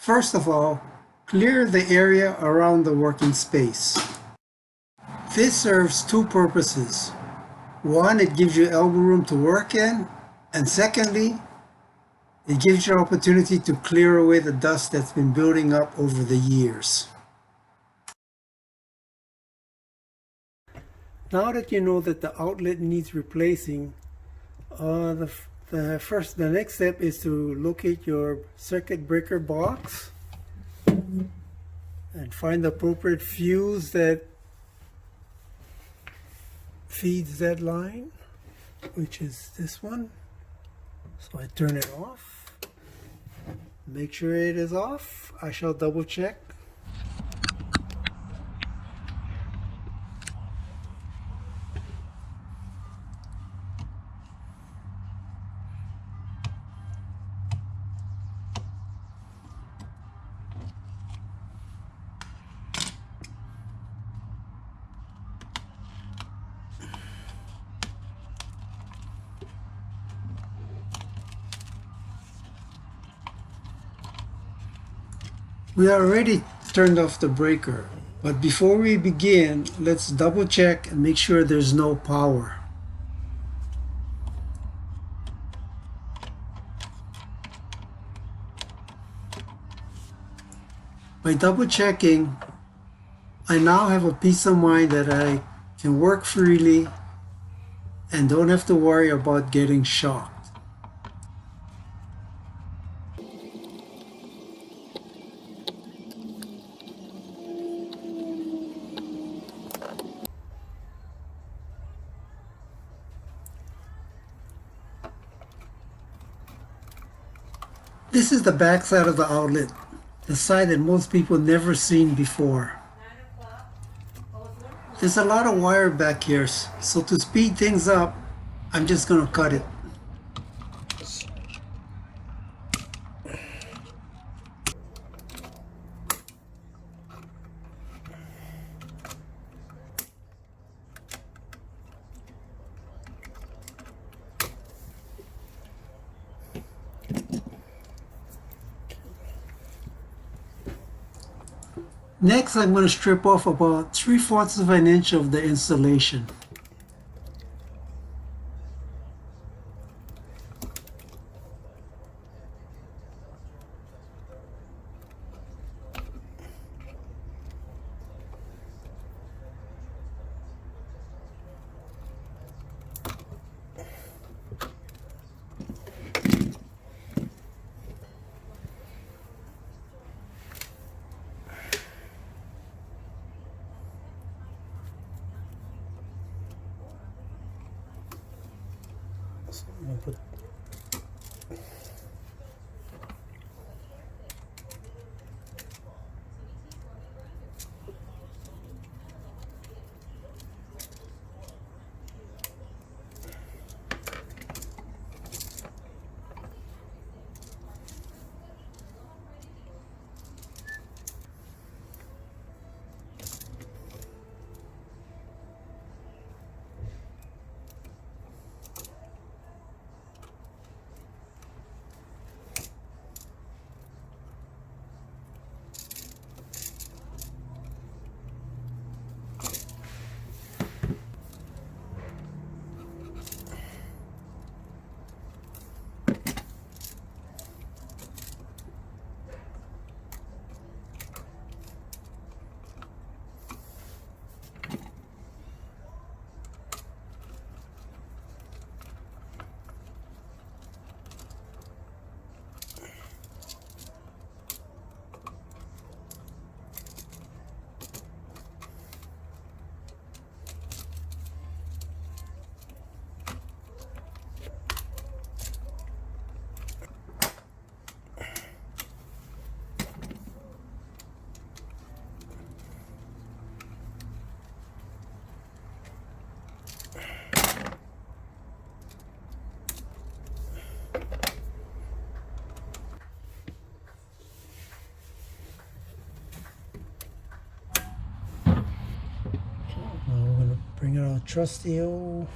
First of all, clear the area around the working space. This serves two purposes. One, it gives you elbow room to work in, and secondly, it gives you an opportunity to clear away the dust that's been building up over the years. Now that you know that the outlet needs replacing, the next step is to locate your circuit breaker box and find the appropriate fuse that feeds that line, which is this one. So I turn it off, make sure it is off. I shall double check. We already turned off the breaker, but before we begin, let's double check and make sure there's no power. By double checking, I now have a peace of mind that I can work freely and don't have to worry about getting shocked. This is the back side of the outlet, the side that most people never seen before. There's a lot of wire back here, so to speed things up, I'm just going to cut it. Next, I'm going to strip off about 3/4 of an inch of the insulation. So I'm going to put bring out our trusty old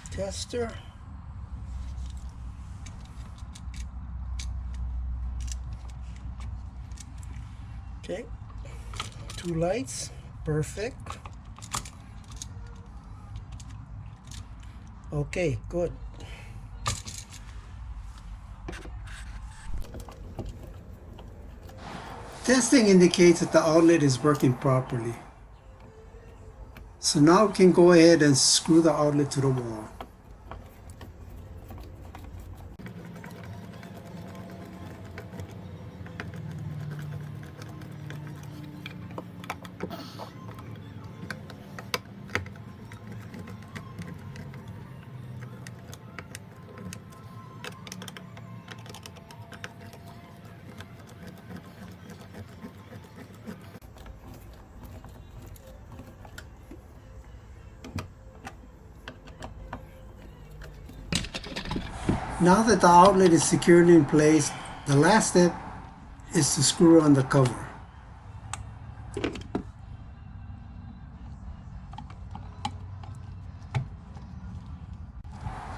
tester. Okay, 2 lights, perfect. Okay, good. Testing indicates that the outlet is working properly. So now we can go ahead and screw the outlet to the wall. Now that the outlet is securely in place, the last step is to screw on the cover.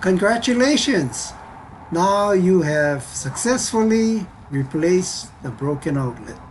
Congratulations! Now you have successfully replaced the broken outlet.